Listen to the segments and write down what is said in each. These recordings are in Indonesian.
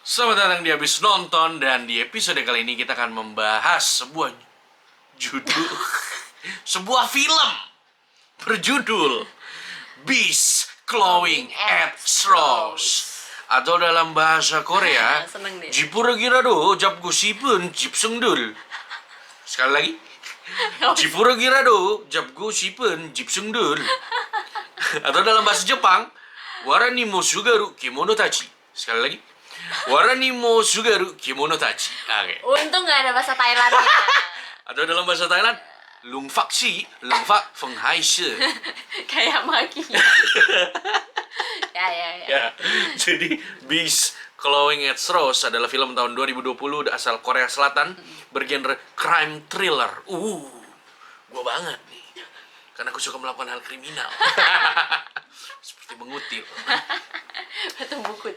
Selamat datang di Habis Nonton, dan di episode kali ini kita akan membahas sebuah judul sebuah film berjudul Beast Clawing at Straws, atau dalam bahasa Korea Seneng deh. Jipuragirado Japgosipun Jipsungdul. Sekali lagi, Jipuragirado Japgosipun Jipsungdul, atau dalam bahasa Jepang Warani mo Sugaru Kimono Tachi. Sekali lagi, Warani mo Sugaru Kimono Tachi. Oke. Untung nggak ada bahasa Thailandnya. Atau dalam bahasa Thailand, Lung Fak Si, Lung Fak Feng Hai Se. Kayak maki. ya. Ya. Jadi Beast Clawing at Straws adalah film tahun 2020 asal Korea Selatan, bergenre crime thriller. Gua banget nih. Karena aku suka melakukan hal kriminal. Seperti mengutil. Batu buku.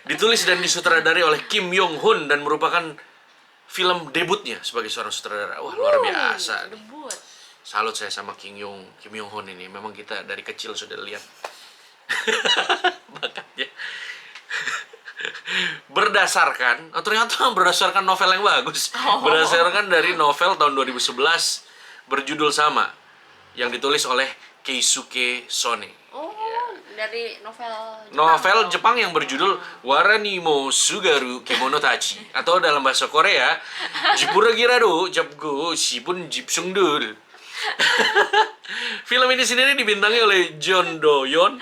Ditulis dan disutradari oleh Kim Yong Hoon dan merupakan film debutnya sebagai seorang sutradara. Wah, luar biasa. Debut. Salut saya sama Kim Yong Hoon ini. Memang kita dari kecil sudah lihat bakatnya. Ternyata berdasarkan novel yang bagus. Berdasarkan dari novel tahun 2011 berjudul sama yang ditulis oleh Keisuke Sone. Dari Novel Jepang yang berjudul Warani mo Sugaru Kimono Tachi, atau dalam bahasa Korea Jipuragirado Japgo Shipun Jipsungdul. Film ini sendiri dibintangi oleh Jeon Do Yeon,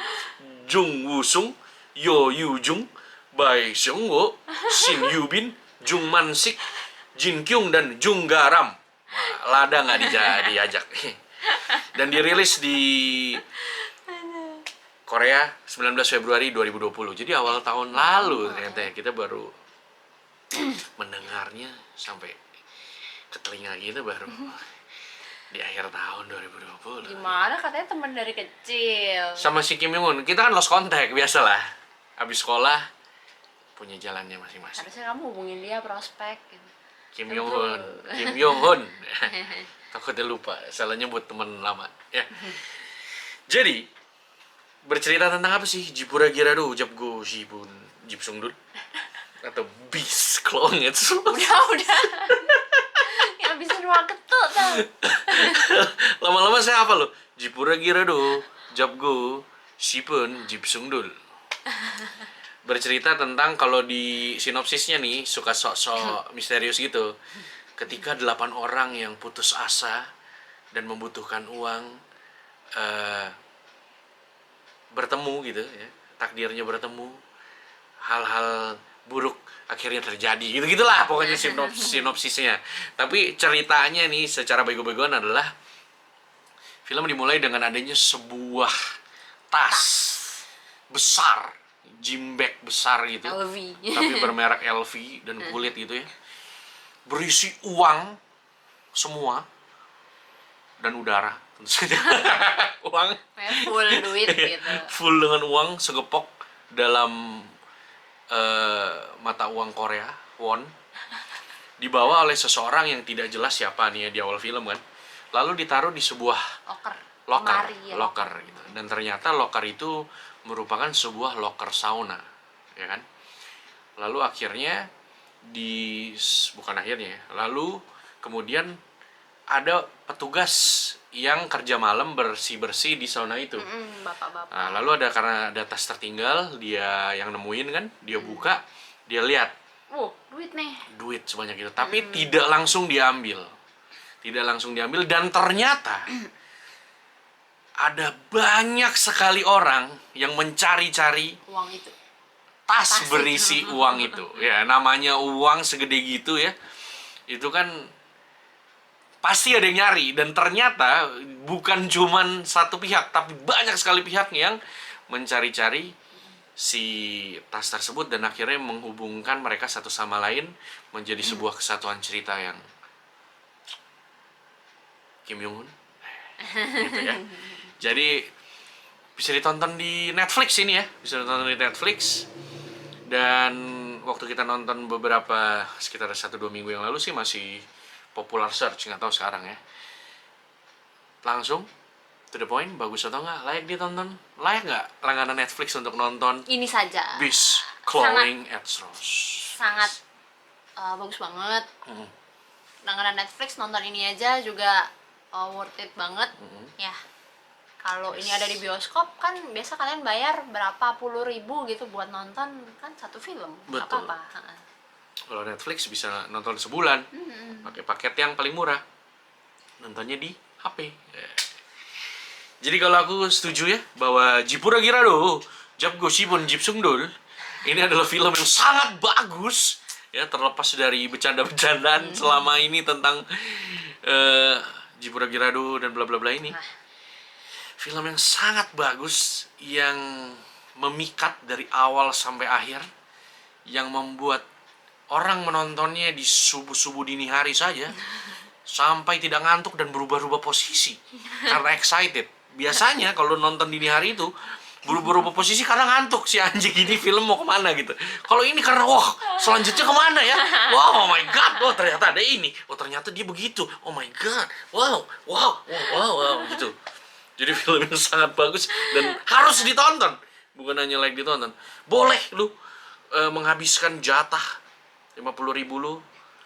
Jung Woo Sung, Yo Yoo Jung, Bae Seung Wo, Shin Yoo Bin, Jung Man Sik, Jin Kyung, dan Jung Ga Ram. Lada nggak diajak. Dan dirilis di Korea 19 Februari 2020. Jadi awal tahun lalu ternyata kita baru mendengarnya sampai ke telinga kita baru di akhir tahun 2020. Gimana katanya teman dari kecil. Sama si Kim Yong Hoon, kita kan lost contact biasalah. Habis sekolah punya jalannya masing-masing. Harusnya kamu hubungin dia prospek gitu. Kim Yong Hoon. Takutnya lupa, salah nyebut teman lama. Ya. Jadi bercerita tentang apa sih? Jipuragirado Japgo Shipun Jipsungdul, atau Beast Clawing at Straws. Udah. Ya habisin waktu tuh. Lama-lama saya apa loh? Jipuragirado Japgo Shipun Jipsungdul. Bercerita tentang, kalau di sinopsisnya nih suka sok-sok misterius gitu. Ketika 8 orang yang putus asa dan membutuhkan uang bertemu gitu ya, takdirnya bertemu, hal-hal buruk akhirnya terjadi, gitu-gitulah pokoknya sinopsisnya. Tapi ceritanya nih secara bego-begoan adalah film dimulai dengan adanya sebuah tas besar, gym bag besar gitu, LV. tapi bermerek LV dan kulit gitu ya, berisi uang semua dan udara tentu saja. Uang Full duit gitu. full dengan uang segepok dalam mata uang Korea, won, dibawa oleh seseorang yang tidak jelas siapa nih ya di awal film kan, lalu ditaruh di sebuah locker gitu. Dan ternyata locker itu merupakan sebuah locker sauna, ya kan. Lalu akhirnya lalu kemudian ada petugas yang kerja malam bersih-bersih di sauna itu. Bapak-bapak. Nah, lalu karena ada tas tertinggal, dia yang nemuin kan, dia buka, dia lihat Duit nih. duit sebanyak itu, tapi tidak langsung diambil. Dan ternyata ada banyak sekali orang yang mencari-cari Uang itu. tas berisi uang itu. Ya, namanya uang segede gitu ya. Itu kan pasti ada yang nyari, dan ternyata bukan cuman satu pihak, tapi banyak sekali pihak yang mencari-cari si tas tersebut, dan akhirnya menghubungkan mereka satu sama lain menjadi sebuah kesatuan cerita yang Kim Yong Hoon gitu ya. Jadi bisa ditonton di Netflix ini ya, dan waktu kita nonton sekitar 1-2 minggu yang lalu sih masih popular search, nggak tahu sekarang ya. Langsung to the point, bagus atau nggak, layak ditonton, layak nggak langganan Netflix untuk nonton Ini saja. Beast Chloe Rose. sangat bagus banget. Langganan Netflix nonton ini aja juga worth it banget. Ya, kalau ini ada di bioskop kan biasa kalian bayar berapa puluh ribu gitu buat nonton kan satu film. Nggak Betul. apa-apa. Kalau Netflix bisa nonton sebulan pakai paket yang paling murah, nontonnya di HP. Jadi kalau aku setuju ya bahwa Jipura Girado Japgo Shibun Jipsungdul ini adalah film yang sangat bagus ya, terlepas dari bercanda-bercandaan selama ini tentang Jipura Girado dan bla bla bla ini. Film yang sangat bagus yang memikat dari awal sampai akhir, yang membuat orang menontonnya di subuh-subuh dini hari saja sampai tidak ngantuk dan berubah-ubah posisi karena excited. Biasanya kalau nonton dini hari itu berubah-ubah posisi karena ngantuk, si anjing ini film mau kemana gitu. Kalau ini karena wah selanjutnya kemana ya, wow, oh my god, oh ternyata ada ini, oh ternyata dia begitu, oh my god, wow wow wow wow, wow gitu. Jadi film yang sangat bagus dan harus ditonton, bukan hanya like ditonton. Boleh lu menghabiskan jatah 50.000 lu,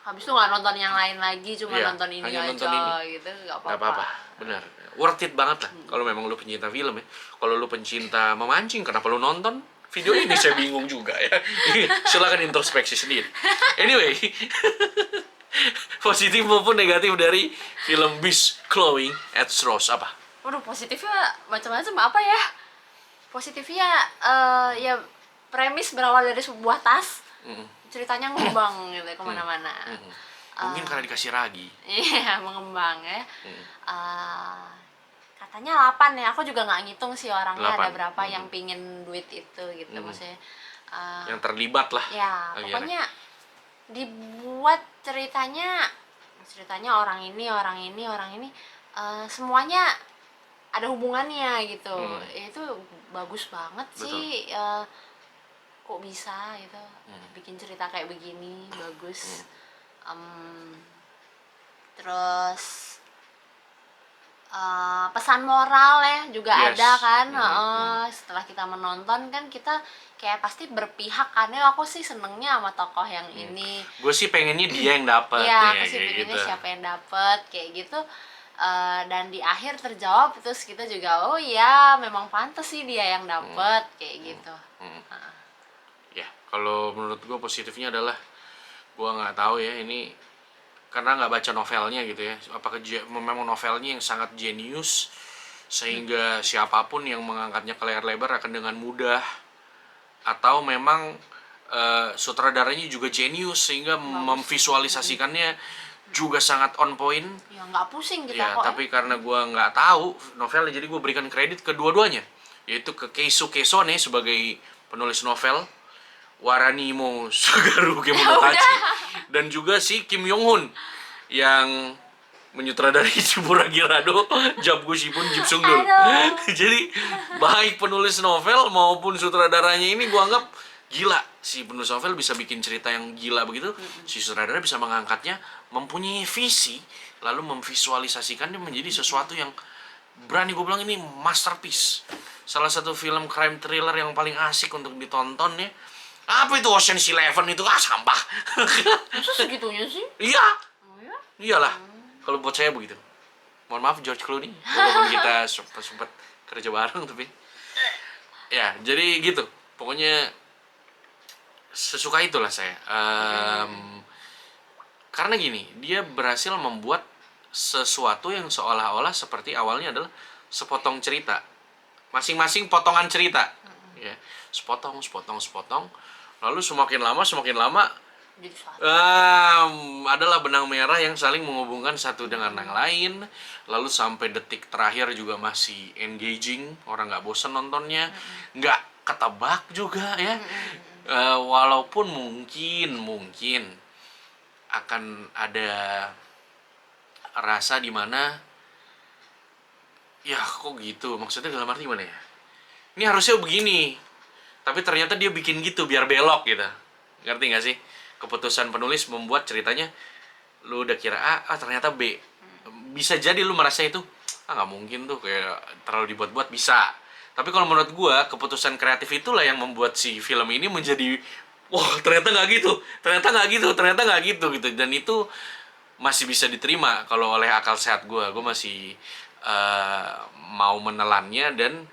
Habis itu nggak nonton yang lain lagi, cuma Iya, nonton ini hanya aja nonton ini. gitu, nggak nggak apa-apa, benar, worth it banget lah. Kalau memang lu pencinta film ya, kalau lu pencinta memancing, kenapa lu nonton video ini? Saya bingung juga ya. Silakan introspeksi sendiri. Anyway, positif maupun negatif dari film Miss Chloe Rose apa? Waduh, positifnya macam-macam apa ya? Positifnya ya premis berawal dari sebuah tas, ceritanya ngembang gitu kemana-mana. Mungkin karena dikasih ragi. Iya, mengembang ya. Katanya 8 ya, aku juga nggak ngitung sih orangnya 8. ada berapa yang pingin duit itu gitu, maksudnya. Yang terlibat lah. Ya, akhirnya. pokoknya dibuat ceritanya orang ini, semuanya ada hubungannya gitu. Itu bagus banget sih. Kok bisa gitu bikin cerita kayak begini, bagus. Terus pesan moral ya juga Yes. ada kan. Setelah kita menonton kan kita kayak pasti berpihak kan, ya aku sih senengnya sama tokoh yang ini. Gue sih pengennya dia yang dapat. Iya, ya, aku sih kayak pengennya gitu. siapa yang dapet kayak gitu. Dan di akhir terjawab, terus kita juga oh iya memang pantas sih dia yang dapet kayak gitu. Ya, kalau menurut gue positifnya adalah gue nggak tahu ya ini karena nggak baca novelnya gitu ya. Apakah memang novelnya yang sangat jenius sehingga siapapun yang mengangkatnya ke layar lebar akan dengan mudah, atau memang sutradaranya juga jenius sehingga memvisualisasikannya juga sangat on point. Ya nggak pusing kita Ya, kok. tapi karena gue nggak tahu novelnya, jadi gue berikan kredit kedua-duanya, yaitu ke Keisu Kesone sebagai penulis novel, Waranimo Sugaru Kemonotachi, dan juga si Kim Yong Hun yang menyutradarai Jipura Girado Japgo Shibun Jipsungdul. Jadi baik penulis novel maupun sutradaranya ini gua anggap gila. Si penulis novel bisa bikin cerita yang gila begitu, si sutradara bisa mengangkatnya, mempunyai visi, lalu memvisualisasikannya menjadi sesuatu yang berani gue bilang ini masterpiece. Salah satu film crime thriller yang paling asik untuk ditonton ya. Apa itu Ocean's Eleven itu? Sampah. Masa segitunya sih? Iya, Oh ya? iyalah. Kalau buat saya begitu. Mohon maaf George Clooney, walaupun kita sempat kerja bareng tapi ya jadi gitu. Pokoknya sesuka itulah saya. Karena gini, dia berhasil membuat sesuatu yang seolah-olah seperti awalnya adalah sepotong cerita. Masing-masing potongan cerita. Ya, sepotong. Lalu semakin lama Jadi suatu. adalah benang merah yang saling menghubungkan satu dengan yang lain, lalu sampai detik terakhir juga masih engaging, orang nggak bosan nontonnya, nggak ketebak juga ya. Walaupun mungkin akan ada rasa di mana ya kok gitu, maksudnya dalam arti gimana ya, ini harusnya begini tapi ternyata dia bikin gitu biar belok gitu, ngerti nggak sih? Keputusan penulis membuat ceritanya lu udah kira A, ternyata B. Bisa jadi lu merasa itu nggak mungkin tuh, kayak terlalu dibuat-buat, bisa. Tapi kalau menurut gua, keputusan kreatif itulah yang membuat si film ini menjadi wah, ternyata nggak gitu, ternyata nggak gitu, ternyata nggak gitu gitu. Dan itu masih bisa diterima kalau oleh akal sehat gua. Gua masih mau menelannya dan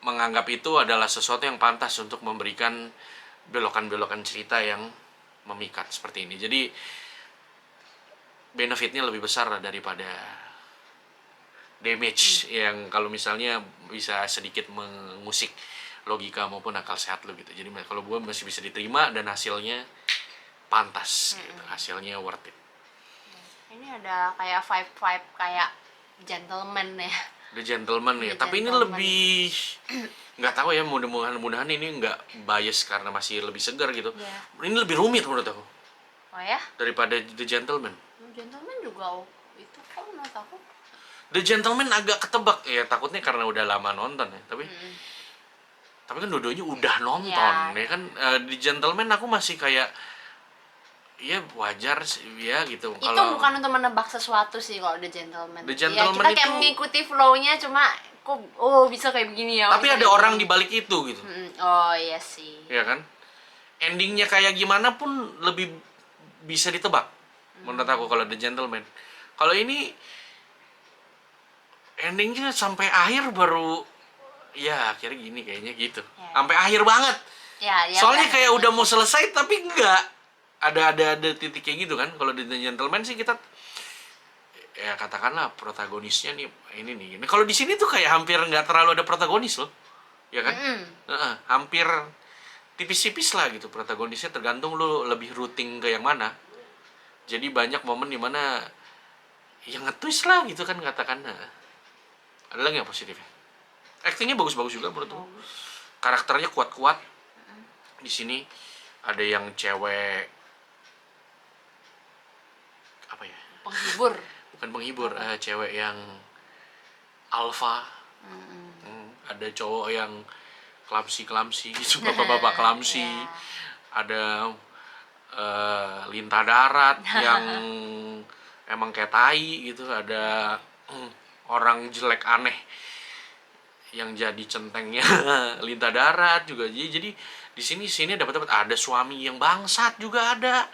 menganggap itu adalah sesuatu yang pantas untuk memberikan belokan-belokan cerita yang memikat seperti ini. Jadi benefitnya lebih besar daripada damage yang kalau misalnya bisa sedikit mengusik logika maupun akal sehat lo gitu. Jadi kalau gue masih bisa diterima dan hasilnya pantas gitu. Hasilnya worth it. Ini ada kayak vibe kayak gentleman ya. The Gentleman ya. The Tapi ini Gentleman. lebih nggak tahu ya, mudah-mudahan ini nggak bias karena masih lebih segar gitu. Iya. Ini lebih rumit menurut aku Oh ya? daripada The Gentleman. Gentleman juga itu kok menurut aku. The Gentleman agak ketebak ya, takutnya karena udah lama nonton ya. Tapi kan dua-duanya udah nonton ya kan. The Gentleman aku masih kayak ya wajar sih ya gitu. Itu bukan untuk menebak sesuatu sih kalau The Gentleman. The Ya, Gentleman kita kayak itu- mengikuti flow-nya, cuma kok bisa kayak begini ya. tapi bisa ada kayak orang begini. di balik itu gitu. Oh iya sih. Ya kan? Endingnya kayak gimana pun lebih bisa ditebak menurut aku kalau The Gentleman. Kalau ini endingnya sampai akhir baru ya akhirnya gini kayaknya gitu. Ya. Sampai akhir banget. Ya, Soalnya kan. kayak udah mau selesai tapi enggak. Ada titik kayak gitu kan. Kalau The Gentleman sih kita ya katakanlah protagonisnya nih ini nih. Nah, kalau di sini tuh kayak hampir nggak terlalu ada protagonis loh. Ya kan? Hampir tipis-tipis lah gitu protagonisnya, tergantung lu lebih rooting ke yang mana. Jadi banyak momen dimana yang nge-twist lah gitu kan katakan. Ada lagi yang positifnya? Actingnya bagus-bagus juga menurut aku. Karakternya kuat-kuat. Di sini ada yang cewek apa ya? Penghibur. Bukan penghibur, cewek yang alpha. Ada cowok yang klamsi gitu, bapak-bapak klamsi. Ya. Ada lintah darat yang emang kayak tai gitu. Ada orang jelek aneh yang jadi centengnya lintah darat juga. Jadi di sini dapat ada suami yang bangsat juga ada.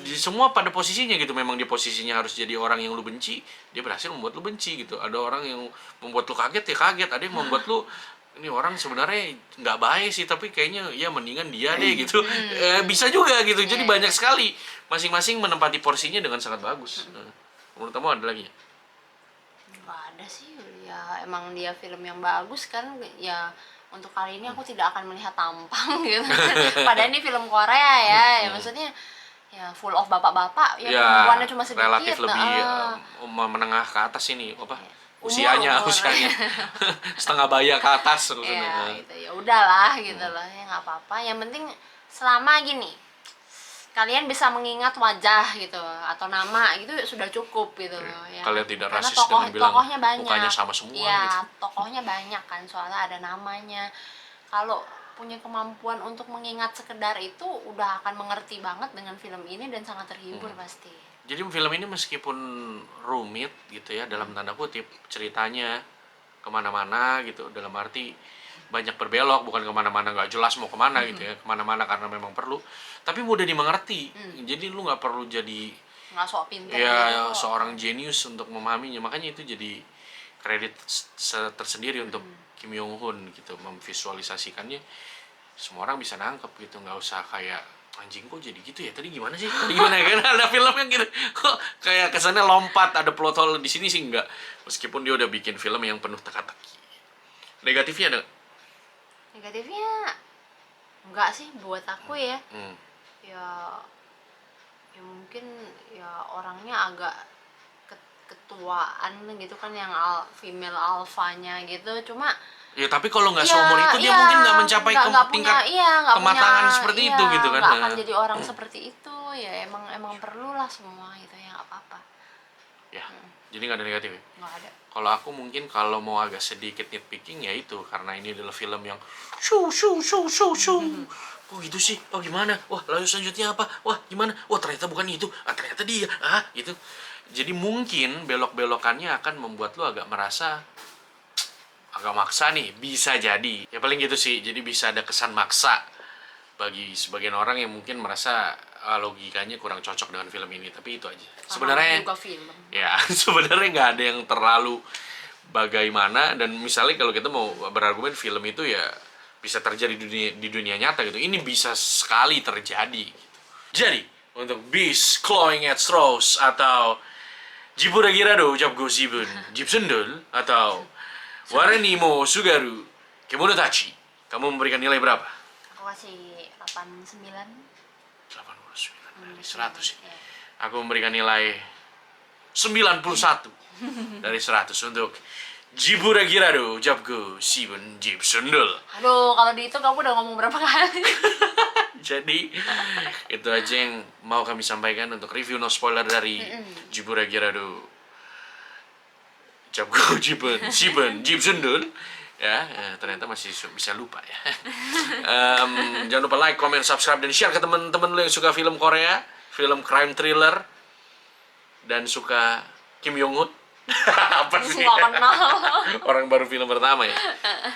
Jadi semua pada posisinya gitu. Memang dia posisinya harus jadi orang yang lu benci, dia berhasil membuat lu benci gitu. Ada orang yang membuat lu kaget ya kaget, ada yang membuat lu ini orang sebenarnya nggak baik sih tapi kayaknya ya mendingan dia deh gitu. Bisa juga gitu. Jadi banyak sekali, masing-masing menempati porsinya dengan sangat bagus. Menurut kamu ada lagi? Nggak ada sih ya, emang dia film yang bagus kan ya. Untuk kali ini aku tidak akan melihat tampang gitu. Padahal ini film Korea ya maksudnya ya full of bapak-bapak ya, perempuannya cuma sedikit. Relatif lebih menengah ke atas ini apa? Usianya Umur. setengah baya ke atas terus. Ya gitu, ya udahlah gitu loh, ya nggak apa-apa. Yang penting selama gini kalian bisa mengingat wajah gitu atau nama gitu sudah cukup gitu ya. Kalian tidak Karena rasis dengan bilang tokohnya banyak, mukanya sama semua ya, gitu. tokohnya banyak kan, soalnya ada namanya. Kalau punya kemampuan untuk mengingat sekedar itu udah akan mengerti banget dengan film ini dan sangat terhibur pasti. Jadi film ini meskipun rumit gitu ya dalam tanda kutip, ceritanya kemana-mana gitu, dalam arti banyak berbelok, bukan kemana-mana nggak jelas mau kemana gitu ya, kemana-mana karena memang perlu, tapi mudah dimengerti. Jadi lu nggak perlu jadi Nggak sok pintar ya gitu. seorang jenius untuk memahaminya. Makanya itu jadi kredit tersendiri untuk Kim Yong Hun gitu, memvisualisasikannya semua orang bisa nangkep gitu, nggak usah kayak anjing kok jadi gitu ya tadi gimana sih tadi gimana kan ada film yang gitu kok kayak kesannya lompat, ada plot hole di sini sih enggak, meskipun dia udah bikin film yang penuh teka-teki. Negatifnya ada? Negatifnya enggak sih buat aku ya. Ya mungkin ya orangnya agak ketuaan gitu kan, yang female alfanya gitu. Cuma ya tapi kalau nggak ya, seumur itu dia mungkin nggak mencapai nggak tingkat nggak kematangan punya, seperti itu gitu kan. nggak akan jadi orang seperti itu ya. Emang perlulah semua gitu ya, nggak apa-apa Ya jadi nggak ada negatif ya? nggak ada. Kalau aku mungkin kalau mau agak sedikit nitpicking ya itu karena ini adalah film yang shoo. Oh gitu sih, oh gimana, wah lalu selanjutnya apa, wah gimana, wah ternyata bukan itu, ternyata dia, gitu. Jadi mungkin belok-belokannya akan membuat lu agak merasa agak maksa nih, bisa jadi. Ya paling gitu sih, jadi bisa ada kesan maksa bagi sebagian orang yang mungkin merasa logikanya kurang cocok dengan film ini. Tapi itu aja. Sebenarnya juga film. ya sebenarnya nggak ada yang terlalu bagaimana, dan misalnya kalau kita mau berargumen film itu ya bisa terjadi di dunia nyata gitu, ini bisa sekali terjadi gitu. Jadi untuk Beast Clawing at Straws atau Jibura Girado Japgo Shibun Jipsundul atau Warani mo Sugaru Kemonotachi, kamu memberikan nilai berapa? Aku kasih 89. 89 dari 100 ya. Aku memberikan nilai 91 dari 100 untuk Jibura Girado Japgo Shibun Jipsundul. Aduh, kalau di itu kamu udah ngomong berapa kali? Jadi itu aja yang mau kami sampaikan untuk review no spoiler dari Jibura Girado Japgo Shibun Jipsundul. Ya, ternyata masih bisa lupa ya. Jangan lupa like, comment, subscribe, dan share ke teman-teman lu yang suka film Korea, film crime thriller, dan suka Kim Yong Hoon. Apa sih? Nggak kenal. Orang baru film pertama ya.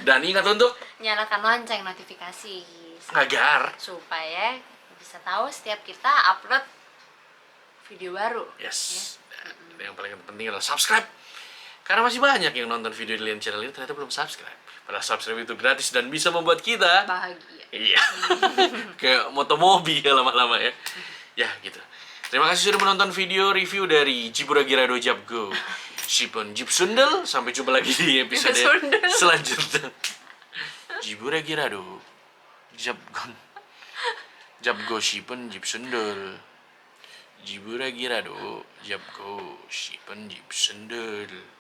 Dan ingat untuk Nyalakan lonceng notifikasi agar supaya bisa tahu setiap kita upload video baru. yes. Dan yang paling penting adalah subscribe. Karena masih banyak yang nonton video di Lian Channel ini ternyata belum subscribe. Padahal subscribe itu gratis dan bisa membuat kita Bahagia. iya. Kayak motomobi ya lama-lama ya. Ya gitu. Terima kasih sudah menonton video review dari Jibura Girado Japgo Shibun Jipsundul. Sampai jumpa lagi di episode selanjutnya. Jibura Girado Japgo Shibun Jipsundul. Jibura Girado Japgo Shibun Jipsundul.